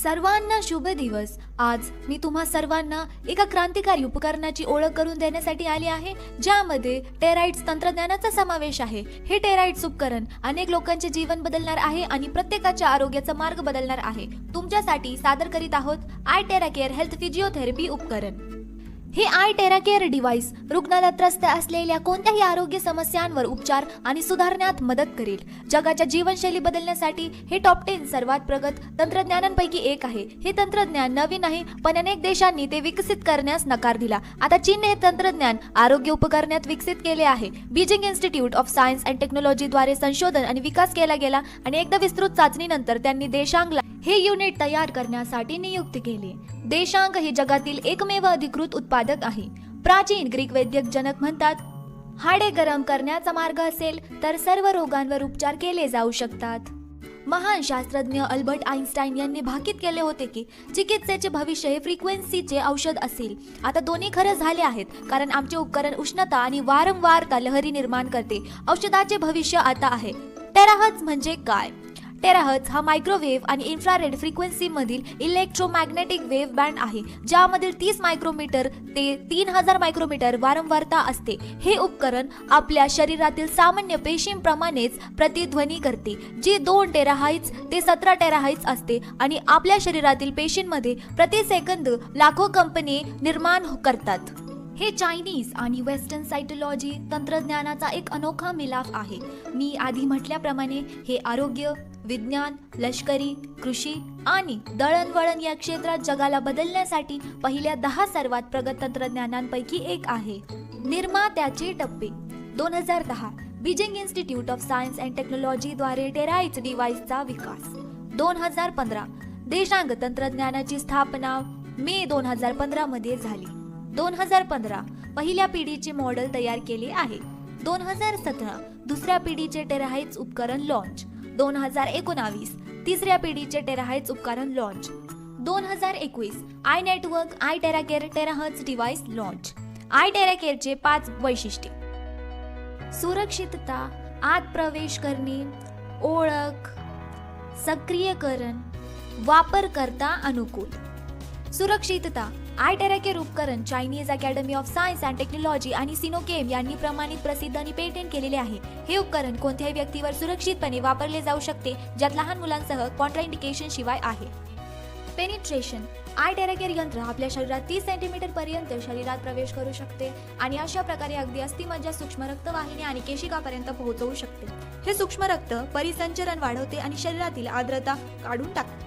सर्वांना शुभ दिवस। आज मी तुम्हा सर्वांना एका क्रांतिकारी उपकरणाची ओळख करून देण्यासाठी आली आहे, ज्यामध्ये टेराइट्स तंत्रज्ञानाचा समावेश आहे। हे टेराइट्स उपकरण अनेक लोकांचे जीवन बदलणार आहे आणि प्रत्येकाच्या आरोग्याचा मार्ग बदलणार आहे। तुमच्यासाठी सादर करीत आहोत I Terra care health physiotherapy उपकरण। हे आय टेरा केअर डिव्हाइस रुग्णाला त्रस्त असलेल्या कोणत्याही आरोग्य समस्यांवर उपचार आणि सुधारण्यात मदत करेल। जगाच्या जीवनशैली बदलण्यासाठी हे टॉप 10 सर्वात प्रगत तंत्रज्ञानांपैकी एक आहे। हे तंत्रज्ञान नवीन आहे, पण अनेक देशांनी ते विकसित करण्यास नकार दिला। आता चीनने हे तंत्रज्ञान आरोग्य उपकरणात विकसित केले आहे। Beijing institute of science and technology द्वारे संशोधन आणि विकास केला गेला आणि एकदा विस्तृत चाचणीनंतर त्यांनी देशांगला हे युनिट तयार करण्यासाठी नियुक्त केले। देशांग हे जगातील एकमेव अधिकृत उत्पादक आहे। प्राचीन ग्रीक वैद्यक जनक म्हणतात, हाडे गरम करण्याचा मार्ग असेल तर सर्व रोगांवर उपचार केले जाऊ शकतात। महान शास्त्रज्ञ अल्बर्ट आइन्स्टाईन यांनी भाकीत केले होते की चिकित्सेचे भविष्य हे फ्रिक्वेन्सीचे औषध असेल। आता दोन्ही खरं झाले आहेत, कारण आमचे उपकरण उष्णता आणि वारंवारता लहरी निर्माण करते। औषधाचे भविष्य आता आहे। टेराहर्ट्झ म्हणजे काय? टेराहर्ट्झ हा मायक्रोवेव्ह आणि इन्फ्रारेड फ्रिक्वेन्सी मधील इलेक्ट्रोमॅग्नेटिक वेव्ह बँड आहे, ज्यामधील 30 मायक्रोमीटर ते 3000 मायक्रोमीटर वारंवारता असते। हे उपकरण आपल्या शरीरातील सामान्य पेशींप्रमाणेच प्रतिध्वनी करते, जी 2 टेराहर्ट्झ ते 17 टेराहर्ट्झ असते आणि आपल्या शरीरातील पेशींमध्ये प्रति सेकंद लाखो कंपने निर्माण करतात। हे चायनीज आणि वेस्टर्न सायटोलॉजी तंत्रज्ञानाचा एक अनोखा मिलाफ आहे। मी आधी म्हटल्याप्रमाणे हे आरोग्य, विज्ञान, लष्करी, कृषी आणि दळणवळण या क्षेत्रात जगाला बदलण्यासाठी पहिल्या 10 सर्वात प्रगत तंत्रज्ञानांपैकी एक आहे। निर्मात्याचे टप्पे 2010 Beijing institute of science and technology द्वारे टेराइट्स डिव्हाइसचा विकास। 2015 देशांग तंत्रज्ञानाची स्थापना मे 2015 मध्ये झाली। 2015 पहिल्या पिढीचे मॉडेल तयार केले आहे। 2017 दुसऱ्या पिढीचे टेराहर्ट्झ उपकरण लॉन्च। 2019 तिसऱ्या पिढीचे टेराहर्ट्झ उपकरण launch. 2021 I network I Terra care terahertz device launch. I tera केअरचे 5 वैशिष्ट्ये: सुरक्षितता, आत प्रवेश करणे, ओळख, सक्रियकरण, वापरकर्ता अनुकूल। सुरक्षितता: आय टेरा केअर उपकरण Chinese academy of science and technology आणि सिनोकेम यांनी प्रमाणित, प्रसिद्ध आणि पेटंट केलेले आहे। हे उपकरण कोणत्याही व्यक्तीवर सुरक्षितपणे वापरले जाऊ शकते, ज्यात लहान मुलांसह कॉन्ट्राइंडिकेशन शिवाय आहे। पेनिट्रेशन: आय टेरा केअर यंत्र आपल्या शरीरात 30 सेंटीमीटर पर्यंत शरीरात प्रवेश करू शकते आणि अशा प्रकारे अगदी अस्थिमज्जा, सूक्ष्म रक्तवाहिन्या आणि केशिकापर्यंत पोहोचवू शकते। हे सूक्ष्म रक्त परिसंचरण वाढवते आणि शरीरातील आर्द्रता काढून टाकते।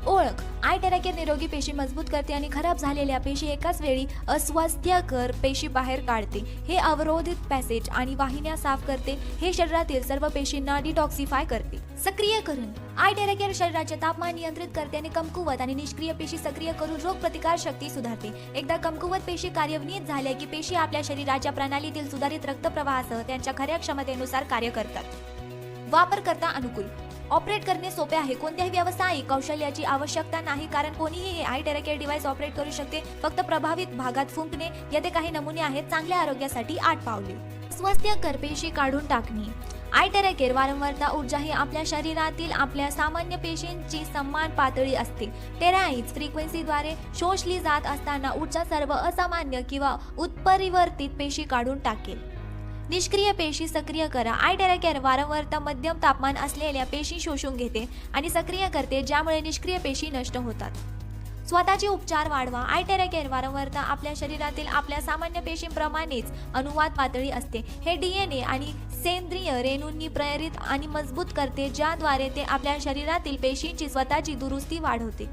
ओळख: आय टेरा केअर निरोगी पेशी मजबूत करते आणि खराब झालेल्या पेशी एकाच वेळी अस्वास्थ्यकर पेशी बाहेर काढते। हे अवरोधित पॅसेज आणि वाहिन्या साफ करते। हे शरीरातील सर्व पेशींना डिटॉक्सिफाय करते। सक्रियकरण: आय टेरा केअर शरीराचे तापमान नियंत्रित करते आणि कमकुवत आणि निष्क्रिय पेशी सक्रिय करून रोगप्रतिकार शक्ती सुधारते। एकदा कमकुवत पेशी कार्यान्वित झाल्या की पेशी आपल्या शरीराच्या प्रणालीतील सुधारित रक्तप्रवाहासह त्यांच्या खऱ्या क्षमतेनुसार कार्य करतात। वापरकर्ता अनुकूल: ऑपरेट करणे सोपे आहे। कोणत्याही व्यावसायिक कौशल्याची आवश्यकता नाही, कारण कोणीही हे I Terra care device operate करू शकते। फक्त प्रभावित भागात फुंकणे। येथे काही नमुने आहेत। चांगल्या आरोग्यासाठी 8 पावले। स्वास्थ्यकर पेशी काढून टाकणे: आय टेरा केअर वारंवारता ऊर्जा ही आपल्या शरीरातील आपल्या सामान्य पेशींची समान पातळी असते। टेराहर्ट्झ फ्रिक्वेन्सीद्वारे शोषली जात असताना ऊर्जा सर्व असामान्य किंवा उत्परिवर्तित पेशी काढून टाकेल। निष्क्रिय पेशी सक्रिय करा: आय टेरा केअर वारंवारता मध्यम तापमान असलेल्या पेशी शोषून घेते आणि सक्रिय करते, ज्यामुळे निष्क्रिय पेशी नष्ट होतात। स्वतःचे उपचार वाढवा: आय टेरा केअर वारंवारता आपल्या शरीरातील आपल्या सामान्य पेशींप्रमाणेच अनुवाद पातळी असते। हे डीएनए आणि सेंद्रिय रेणूंनी प्रेरित आणि मजबूत करते, ज्याद्वारे ते आपल्या शरीरातील पेशींची स्वतःची दुरुस्ती वाढवते।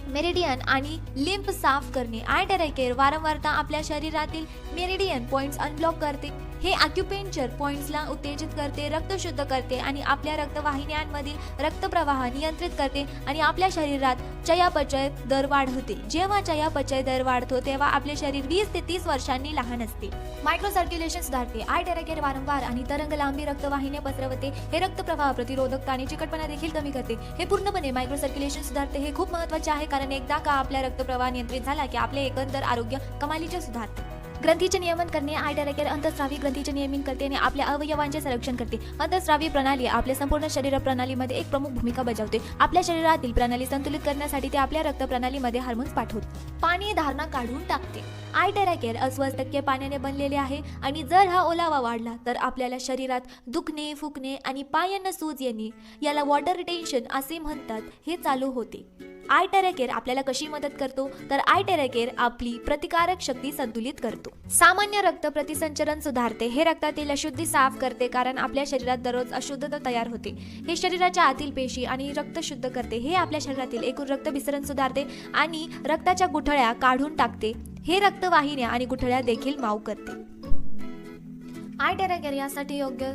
मेरिडियन आणि लिम्फ साफ करणे: आय टेरा केअर वारंवारता आपल्या शरीरातील मेरिडियन पॉइंट्स अनब्लॉक करते। हे अॅक्युपेंचर पॉइंट्सला उत्तेजित करते, रक्त शुद्ध करते आणि आपल्या रक्तवाहिन्यांमधील रक्तप्रवाह नियंत्रित करते आणि आपल्या शरीरात चयापचय दर वाढवते। जेव्हा चयापचय दर वाढतो तेव्हा आपले शरीर 20 ते 30 वर्षांनी लहान असते। मायक्रो सर्क्युलेशन सुधारते: आय टेरा केअर वारंवार आणि तरंग लांबी रक्तवाहिन्या पसरवते। हे रक्तप्रवाह प्रतिरोधकता आणि चिकटपणा देखील कमी करते। हे पूर्णपणे मायक्रो सर्क्युलेशन सुधारते। हे खूप महत्त्वाचे आहे, कारण एकदा का आपला रक्तप्रवाह नियंत्रित झाला की आपले एकंदर आरोग्य कमालीचे सुधारते। ग्रंथीचे नियमन करणे. आय टेराकेअर अंतःस्रावी ग्रंथीचे नियमन करते आणि आपल्या अवयवांचे संरक्षण करते. अंतःस्रावी प्रणाली आपल्या संपूर्ण शरीर प्रणालीमध्ये एक प्रमुख भूमिका बजावते. आपल्या शरीरातील प्रणाली संतुलित करण्यासाठी ते आपल्या रक्त प्रणालीमध्ये हार्मोन्स पाठवते. पाणी धारणा काढून टाकते. आय टेराकेअर 80% पाण्याने बनलेले आहे आणि जर हा ओलावा वाढला तर आपल्याला शरीरात दुखणे, फुकणे आणि पायांना सूज येणे, याला वॉटर रिटेन्शन असे म्हणतात, हे चालू होते. आय टेराकेअर आपल्याला कशी मदत करतो तर आय टेराकेअर आपली प्रतिकारक शक्ती संतुलित करतो. सामान्य रक्त प्रतिसंचरण सुधारते. हे रक्तातील अशुद्धी साफ करते कारण आपल्या शरीरात दररोज अशुद्धता तयार होते. हे शरीराच्या आतील पेशी आणि रक्त शुद्ध करते. हे आपल्या शरीरातील एकूण रक्तभिसरण सुधारते आणि रक्ताच्या गुठळ्या काढून टाकते. हे रक्तवाहिन्या आणि गुठळ्या देखील माऊ करते. आय टेराकेअर यासाठी योग्य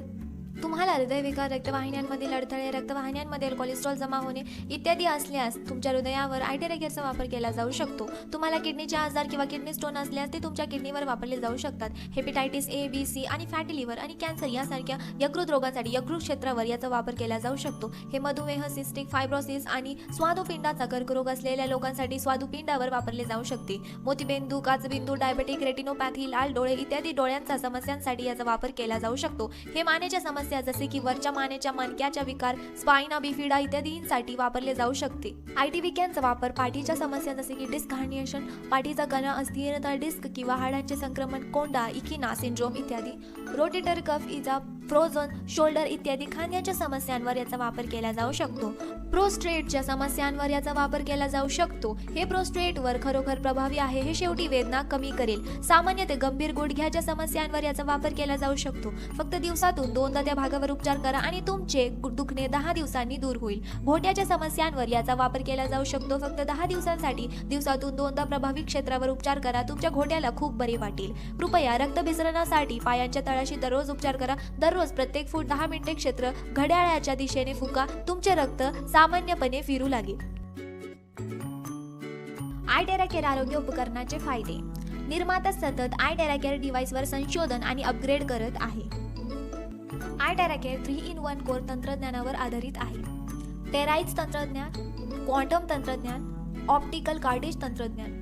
तुम्हाला हृदयविकार, रक्तवाहिन्यांमधील अडथळे, रक्तवाहिन्यांमध्ये कोलेस्ट्रॉल जमा होणे इत्यादी असल्यास तुमच्या हृदयावर आय टेराकेअरचा वापर केला जाऊ शकतो. तुम्हाला किडनीचे आजार किंवा किडनी स्टोन असल्यास ते तुमच्या किडनीवर वापरले जाऊ शकतात. हेपेटायटिस ए, बी, सी आणि फॅटी लिव्हर आणि कॅन्सर यासारख्या यकृत रोगांसाठी यकृत क्षेत्रावर याचा वापर केला जाऊ शकतो. हे मधुमेह, सिस्टिक फायब्रोसिस आणि स्वादुपिंडाचा कर्करोग असलेल्या लोकांसाठी स्वादुपिंडावर वापरले जाऊ शकते. मोतीबिंदू, काचबिंदू, डायबेटिक रेटिनोपॅथी, लाल डोळे इत्यादी डोळ्यांच्या समस्यांसाठी याचा वापर केला जाऊ शकतो. हे मानेच्या समस्या जसे की वरच्या मानेच्या मणक्याच्या विकार, स्पाइना बिफिडा इत्यादींसाठी वापरले जाऊ शकते. आयटीव्हीकॅनचा वापर पाठीच्या समस्या जसे की डिस्क हर्निएशन, पाठीचा कणा, अस्थिरता डिस्क किंवा हाडांचे संक्रमण, कोंडा, इकिना सिंड्रोम इत्यादी, रोटेटर कफ इजा, फ्रोझन शोल्डर इत्यादी खांद्याच्या समस्यांवर याचा वापर केला जाऊ शकतो. प्रोस्टेटच्या समस्यांवर याचा वापर केला जाऊ शकतो. हे प्रोस्टेटवर खरोखर प्रभावी आहे. हे शेवटी वेदना कमी करेल. सामान्य ते गंभीर गुडघ्याच्या समस्यांवर याचा वापर केला जाऊ शकतो. फक्त दिवसातून 2दा त्या भागावर उपचार करा आणि तुमचे दुखणे 10 दिवसांनी दूर होईल. घोट्याच्या समस्यांवर याचा वापर केला जाऊ शकतो. फक्त 10 दिवसांसाठी दिवसातून 2दा प्रभावी क्षेत्रावर उपचार करा. तुमच्या घोट्याला खूप बरे वाटेल. कृपया रक्तभिसरणासाठी पायांच्या तळाशी दररोज उपचार करा. दररोज प्रत्येक फूट 10 मिनिटे क्षेत्र घड्याळाच्या दिशेने फुका. तुमचे रक्त सामान्यपणे फिरू लागेल. आय टेराकेअर आरोग्य उपकरणाचे फायदे. निर्माता सतत आय टेराकेअर डिव्हाइसवर संशोधन आणि अपग्रेड करत आहे. आय टेराकेअर 3-in-1 कोर तंत्रज्ञानावर आधारित आहे. टेराइट्स तंत्रज्ञान, क्वांटम तंत्रज्ञान, ऑप्टिकल कार्टेज तंत्रज्ञान.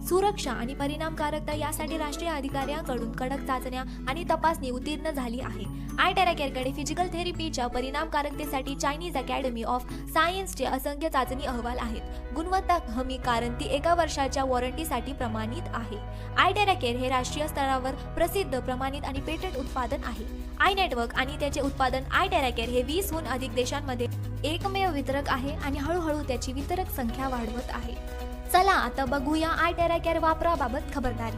सुरक्षा आणि परिणामकारकता यासाठी राष्ट्रीय अधिकाऱ्यांकडून कडक चाचण्या आणि तपासणी उत्तीर्ण झाली आहे. आय टेराकेअरकडे फिजिकल थेरपीच्या परिणामकारकतेसाठी चायनीज अकॅडमी ऑफ सायन्सचे असंख्य चाचणी अहवाल आहेत. गुणवत्ता हमी कारण ती 1 वर्षाच्या वॉरंटीसाठी प्रमाणित आहे. आय टेराकेअर हे राष्ट्रीय स्तरावर प्रसिद्ध, प्रमाणित आणि पेटंट उत्पादन आहे. आय नेटवर्क आणि त्याचे उत्पादन आय टेराकेअर हे 20हून अधिक देशांमध्ये एकमेव वितरक आहे आणि हळूहळू त्याची वितरक संख्या वाढवत आहे. चला आता बघूया आय टेराकेअर वापराबाबत खबरदारी.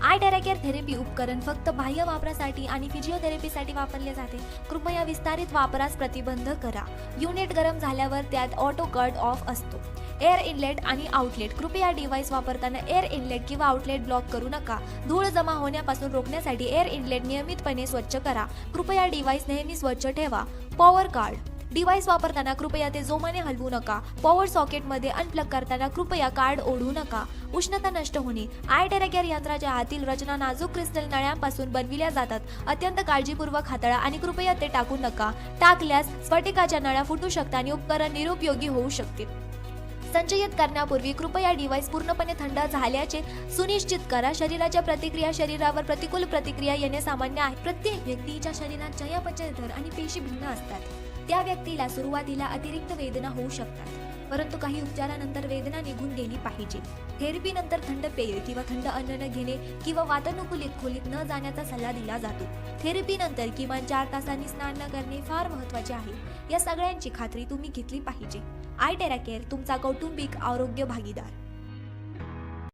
आय टेराकेअर थेरपी उपकरण फक्त बाह्य वापरासाठी आणि फिजिओथेरपीसाठी वापरले जाते. कृपया विस्तारित वापरास प्रतिबंध करा. युनिट गरम झाल्यावर त्यात ऑटो कट ऑफ असतो. एअर इनलेट आणि आउटलेट. कृपया डिव्हाइस वापरताना एअर इनलेट किंवा आउटलेट ब्लॉक करू नका. धूळ जमा होण्यापासून रोखण्यासाठी एअर इनलेट नियमितपणे स्वच्छ करा. कृपया डिव्हाइस नेहमी स्वच्छ ठेवा. Power card. डिव्हाइस वापरताना कृपया ते जोमाने हलवू नका. पॉवर सॉकेटमध्ये अनप्लग करताना कृपया कार्ड ओढू नका. उष्णता नष्ट होणे. आय टेराकेअर यंत्राच्या आतील रचना नाजूक क्रिस्टल नळ्यांपासून बनविल्या जातात. अत्यंत काळजीपूर्वक हाताळा आणि कृपया ते टाकू नका. टाकल्यास स्फटिकाच्या नळ्या फुटू शकतात आणि उपकरण निरुपयोगी होऊ शकते. संचयित करण्यापूर्वी कृपया डिव्हाइस पूर्णपणे थंड झाल्याचे सुनिश्चित करा. शरीरावर प्रतिकूल प्रतिक्रिया येणे सामान्य आहे. प्रत्येक व्यक्तीच्या शरीरात चयापचय दर आणि पेशी भिन्न असतात. त्या व्यक्तीला सुरुवातीला अतिरिक्त वेदना होऊ शकतात, परंतु काही उपचारानंतर वेदना निघून गेली पाहिजे. थेरपीनंतर थंड पेय किंवा थंड अन्न न घेणे किंवा वातानुकूलित खोलीत न जाण्याचा सल्ला दिला जातो. थेरपीनंतर किमान 4 तासांनी स्नान न करणे फार महत्त्वाचे आहे. या सगळ्यांची खात्री तुम्ही घेतली पाहिजे. आय टेराकेअर तुमचा कौटुंबिक आरोग्य भागीदार.